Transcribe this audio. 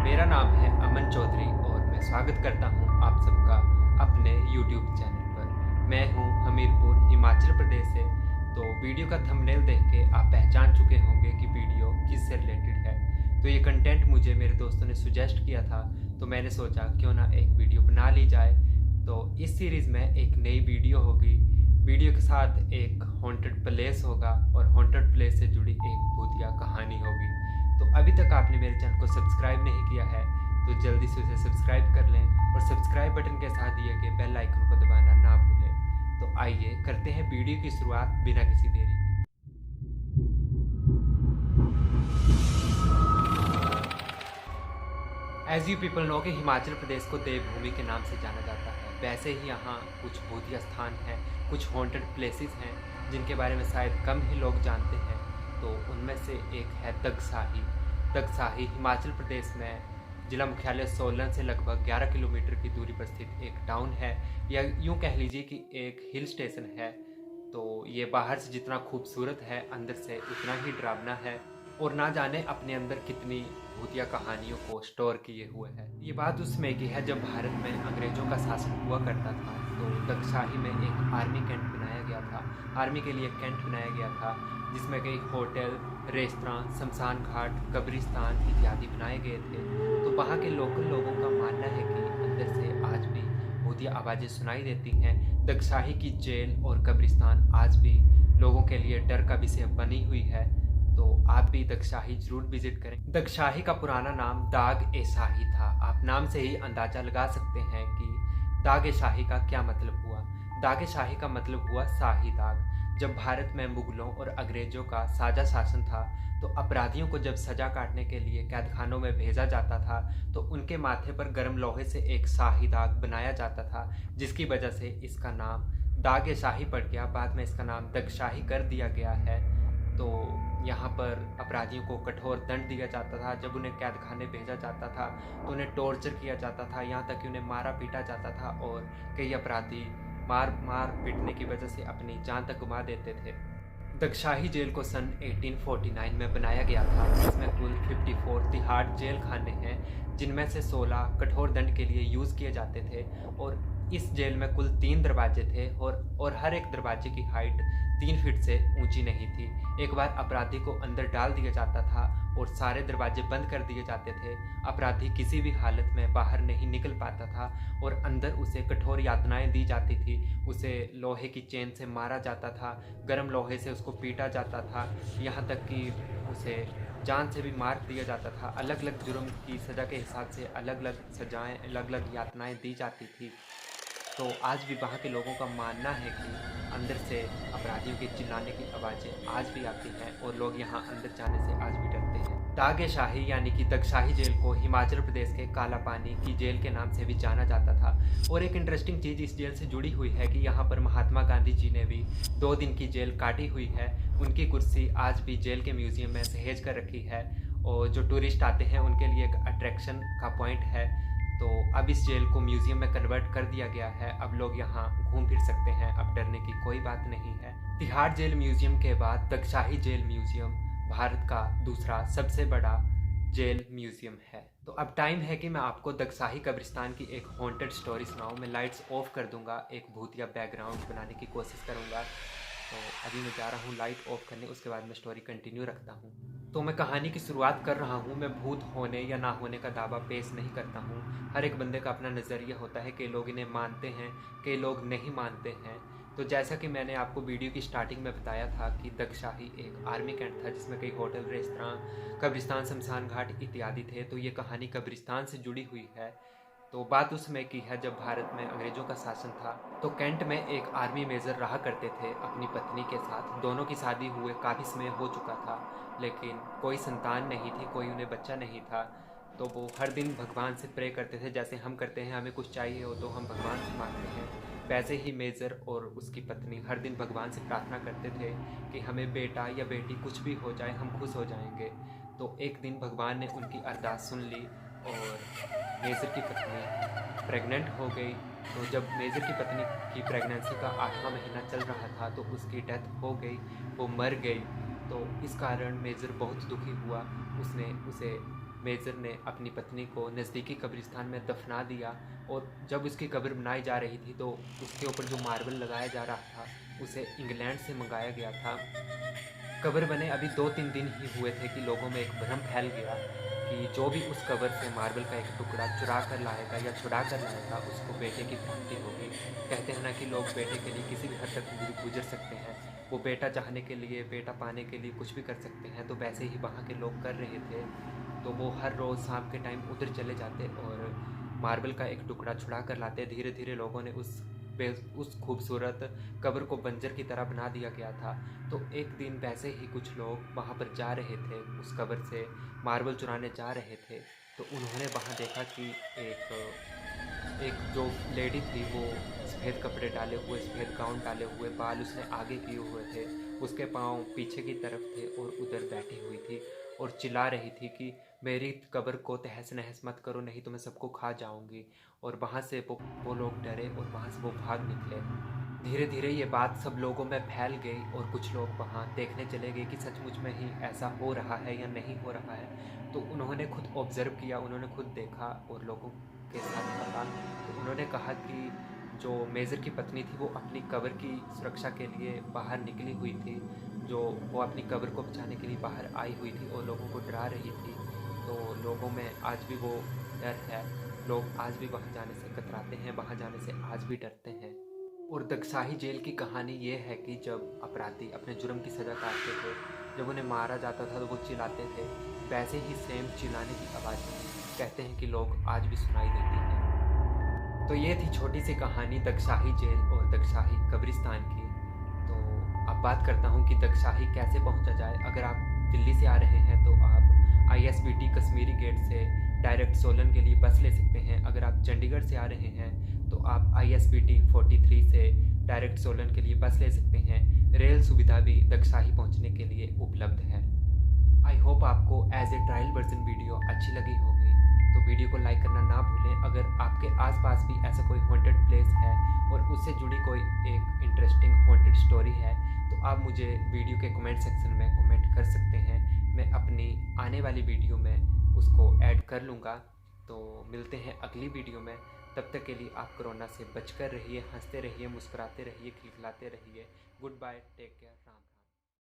मेरा नाम है अमन चौधरी और मैं स्वागत करता हूं आप सबका अपने YouTube चैनल पर। मैं हूं हमीरपुर हिमाचल प्रदेश से। तो वीडियो का थंबनेल देख के आप पहचान चुके होंगे कि वीडियो किससे रिलेटेड है। तो ये कंटेंट मुझे मेरे दोस्तों ने सुजेस्ट किया था, तो मैंने सोचा क्यों ना एक वीडियो बना ली जाए। तो इस सीरीज़ में एक नई वीडियो होगी। वीडियो के साथ एक हॉन्टेड प्लेस होगा और हॉन्टेड प्लेस से जुड़ी एक भूतिया कहानी होगी। तो अभी तक आपने मेरे चैनल को सब्सक्राइब नहीं किया है तो जल्दी से उसे सब्सक्राइब कर लें और सब्सक्राइब बटन के साथ दिए गए बेल आइकन को दबाना ना भूलें। तो आइए करते हैं वीडियो की शुरुआत बिना किसी देरी के। एज यू पीपल नो कि हिमाचल प्रदेश को देवभूमि के नाम से जाना जाता है, वैसे ही यहाँ कुछ भूतिया स्थान हैं, कुछ हॉन्टेड प्लेसेस हैं जिनके बारे में शायद कम ही लोग जानते हैं। तो उनमें से एक है दगसाही। दगसाही हिमाचल प्रदेश में जिला मुख्यालय सोलन से लगभग 11 किलोमीटर की दूरी पर स्थित एक टाउन है, या यूँ कह लीजिए कि एक हिल स्टेशन है। तो ये बाहर से जितना खूबसूरत है अंदर से उतना ही डरावना है, और ना जाने अपने अंदर कितनी भूतिया कहानियों को स्टोर किए हुए है। ये बात उस समय की है जब भारत में अंग्रेजों का शासन हुआ करता था। तो दगसाही में एक आर्मी कैंट बनाया गया था, आर्मी के लिए एक कैंट बनाया गया था जिसमें कई होटल, रेस्तरां, शमशान घाट, कब्रिस्तान इत्यादि बनाए गए थे। तो वहाँ के लोकल लोगों का मानना है कि अंदर से आज भी भूतिया आवाज़ें सुनाई देती हैं। दगसाही की जेल और कब्रिस्तान आज भी लोगों के लिए डर का विषय बनी हुई है। तो आप भी दगसाही जरूर विजिट करें। दगसाही का पुराना नाम दाग ए शाही था। आप नाम से ही अंदाजा लगा सकते हैं कि दाग ए शाही का क्या मतलब हुआ। दाग ए शाही का मतलब हुआ शाही दाग। जब भारत में मुगलों और अंग्रेजों का साझा शासन था तो अपराधियों को जब सजा काटने के लिए कैदखानों में भेजा जाता था तो उनके माथे पर गर्म लोहे से एक शाही दाग बनाया जाता था, जिसकी वजह से इसका नाम दाग ए शाही पड़ गया। बाद में इसका नाम दगसाही कर दिया गया है। तो यहाँ पर अपराधियों को कठोर दंड दिया जाता था। जब उन्हें कैद खाने भेजा जाता था तो उन्हें टॉर्चर किया जाता था, यहाँ तक कि उन्हें मारा पीटा जाता था, और कई अपराधी मार पीटने की वजह से अपनी जान तक गंवा देते थे। दगसाही जेल को सन 1849 में बनाया गया था। इसमें कुल 54 तिहाड़ जेल खाने हैं, जिनमें से 16 कठोर दंड के लिए यूज़ किए जाते थे। और इस जेल में कुल 3 दरवाजे थे और हर एक दरवाजे की हाइट 3 फीट से ऊंची नहीं थी। एक बार अपराधी को अंदर डाल दिया जाता था और सारे दरवाजे बंद कर दिए जाते थे। अपराधी किसी भी हालत में बाहर नहीं निकल पाता था और अंदर उसे कठोर यातनाएं दी जाती थी। उसे लोहे की चेन से मारा जाता था, गर्म लोहे से उसको पीटा जाता था, यहाँ तक कि उसे जान से भी मार दिया जाता था। अलग अलग जुर्म की सज़ा के हिसाब से अलग अलग सजाएं, अलग अलग यातनाएं दी जाती थी। तो आज भी वहाँ के लोगों का मानना है कि अंदर से अपराधियों के चिल्लाने की आवाज़ें आज भी आती हैं और लोग यहाँ अंदर जाने से आज भी डरते हैं। दाग ए शाही यानी कि दगसाही जेल को हिमाचल प्रदेश के काला पानी की जेल के नाम से भी जाना जाता था। और एक इंटरेस्टिंग चीज़ इस जेल से जुड़ी हुई है कि यहाँ पर महात्मा गांधी जी ने भी 2 दिन की जेल काटी हुई है। उनकी कुर्सी आज भी जेल के म्यूज़ियम में सहेज कर रखी है और जो टूरिस्ट आते हैं उनके लिए एक अट्रैक्शन का पॉइंट है। तो अब इस जेल को म्यूज़ियम में कन्वर्ट कर दिया गया है। अब लोग यहाँ घूम फिर सकते हैं, अब डरने की कोई बात नहीं है। तिहाड़ जेल म्यूज़ियम के बाद दगसाही जेल म्यूज़ियम भारत का दूसरा सबसे बड़ा जेल म्यूज़ियम है। तो अब टाइम है कि मैं आपको दगसाही कब्रिस्तान की एक हॉन्टेड स्टोरी सुनाऊँ। मैं लाइट्स ऑफ कर दूंगा, एक भूतिया बैकग्राउंड बनाने की कोशिश करूँगा। तो अभी मैं जा रहा हूँ लाइट ऑफ करने, उसके बाद मैं स्टोरी कंटिन्यू रखता हूँ। तो मैं कहानी की शुरुआत कर रहा हूँ। मैं भूत होने या ना होने का दावा पेश नहीं करता हूँ। हर एक बंदे का अपना नज़रिया होता है, कई लोग इन्हें मानते हैं, कई लोग नहीं मानते हैं। तो जैसा कि मैंने आपको वीडियो की स्टार्टिंग में बताया था कि दगसाही एक आर्मी कैंट था जिसमें कई होटल, रेस्तरां, कब्रिस्तान, शमशान घाट इत्यादि थे। तो ये कहानी कब्रिस्तान से जुड़ी हुई है। तो बात उस समय की है जब भारत में अंग्रेज़ों का शासन था। तो कैंट में एक आर्मी मेजर रहा करते थे अपनी पत्नी के साथ। दोनों की शादी हुए काफ़ी समय हो चुका था, लेकिन कोई संतान नहीं थी, कोई उन्हें बच्चा नहीं था। तो वो हर दिन भगवान से प्रे करते थे, जैसे हम करते हैं, हमें कुछ चाहिए हो तो हम भगवान से मांगते हैं। वैसे ही मेजर और उसकी पत्नी हर दिन भगवान से प्रार्थना करते थे कि हमें बेटा या बेटी कुछ भी हो जाए, हम खुश हो जाएंगे। तो एक दिन भगवान ने उनकी अरदास सुन ली और मेजर की पत्नी प्रेग्नेंट हो गई। तो जब मेजर की पत्नी की प्रेगनेंसी का 8वां महीना चल रहा था तो उसकी डेथ हो गई, वो मर गई। तो इस कारण मेजर बहुत दुखी हुआ। उसने उसे मेजर ने अपनी पत्नी को नज़दीकी कब्रिस्तान में दफना दिया। और जब उसकी कब्र बनाई जा रही थी तो उसके ऊपर जो मार्बल लगाया जा रहा था उसे इंग्लैंड से मंगाया गया था। कब्र बने अभी 2-3 दिन ही हुए थे कि लोगों में एक भ्रम फैल गया कि जो भी उस कब्र से मार्बल का एक टुकड़ा चुरा कर लाएगा या छुड़ा कर लाएगा उसको बेटे की प्राप्ति होगी। कहते हैं ना कि लोग बेटे के लिए किसी भी हद तक गुजर सकते हैं। वो बेटा चाहने के लिए, बेटा पाने के लिए कुछ भी कर सकते हैं। तो वैसे ही वहाँ के लोग कर रहे थे। तो वो हर रोज़ शाम के टाइम उधर चले जाते और मार्बल का एक टुकड़ा छुड़ा कर लाते। धीरे धीरे लोगों ने उस खूबसूरत कब्र को बंजर की तरह बना दिया गया था। तो एक दिन वैसे ही कुछ लोग वहाँ पर जा रहे थे, उस कब्र से मार्बल चुराने जा रहे थे। तो उन्होंने वहाँ देखा कि एक जो लेडी थी वो सफ़ेद कपड़े डाले हुए, सफ़ेद गाउन डाले हुए, बाल उसने आगे किए हुए थे, उसके पाँव पीछे की तरफ थे और उधर बैठी हुई थी और चिल्ला रही थी कि मेरी कब्र को तहस नहस मत करो, नहीं तो मैं सबको खा जाऊंगी। और वहाँ से वो लोग डरे और वहाँ से वो भाग निकले। धीरे धीरे ये बात सब लोगों में फैल गई और कुछ लोग वहाँ देखने चले गए कि सचमुच में ही ऐसा हो रहा है या नहीं हो रहा है। तो उन्होंने खुद ऑब्ज़र्व किया, उन्होंने खुद देखा और लोगों के साथ कहा। तो उन्होंने कहा कि जो मेजर की पत्नी थी वो अपनी कब्र की सुरक्षा के लिए बाहर निकली हुई थी, जो वो अपनी कब्र को बचाने के लिए बाहर आई हुई थी और लोगों को डरा रही थी। तो लोगों में आज भी वो डर है, लोग आज भी वहाँ जाने से कतराते हैं, वहाँ जाने से आज भी डरते हैं। और दक्षाही जेल की कहानी ये है कि जब अपराधी अपने जुर्म की सज़ा काटते थे, जब उन्हें मारा जाता था तो वो चिल्लाते थे। वैसे ही सेम चिल्लाने की आवाज़ें कहते हैं कि लोग आज भी सुनाई देती हैं। तो ये थी छोटी सी कहानी दक्षाही जेल और दक्षाही कब्रिस्तान की। तो अब बात करता हूँ कि दक्षाही कैसे पहुँचा जाए। अगर आप दिल्ली से आ रहे हैं तो आप ISBT कश्मीरी गेट से डायरेक्ट सोलन के लिए बस ले सकते हैं। अगर आप चंडीगढ़ से आ रहे हैं तो आप ISBT 43 से डायरेक्ट सोलन के लिए बस ले सकते हैं। रेल सुविधा भी दक्षाही पहुंचने के लिए उपलब्ध है। आई होप आपको as a trial version video अच्छी लगी होगी। तो वीडियो को लाइक करना ना भूलें। अगर आपके आसपास भी ऐसा कोई हॉन्टेड प्लेस है और उससे जुड़ी कोई एक इंटरेस्टिंग हॉन्टेड स्टोरी है तो आप मुझे वीडियो के कमेंट सेक्शन में कमेंट कर सकते हैं। मैं अपनी आने वाली वीडियो में उसको ऐड कर लूँगा। तो मिलते हैं अगली वीडियो में। तब तक के लिए आप कोरोना से बचकर रहिए, हंसते रहिए, मुस्कुराते रहिए, खिलखिलाते रहिए। Good bye, take care, Ram.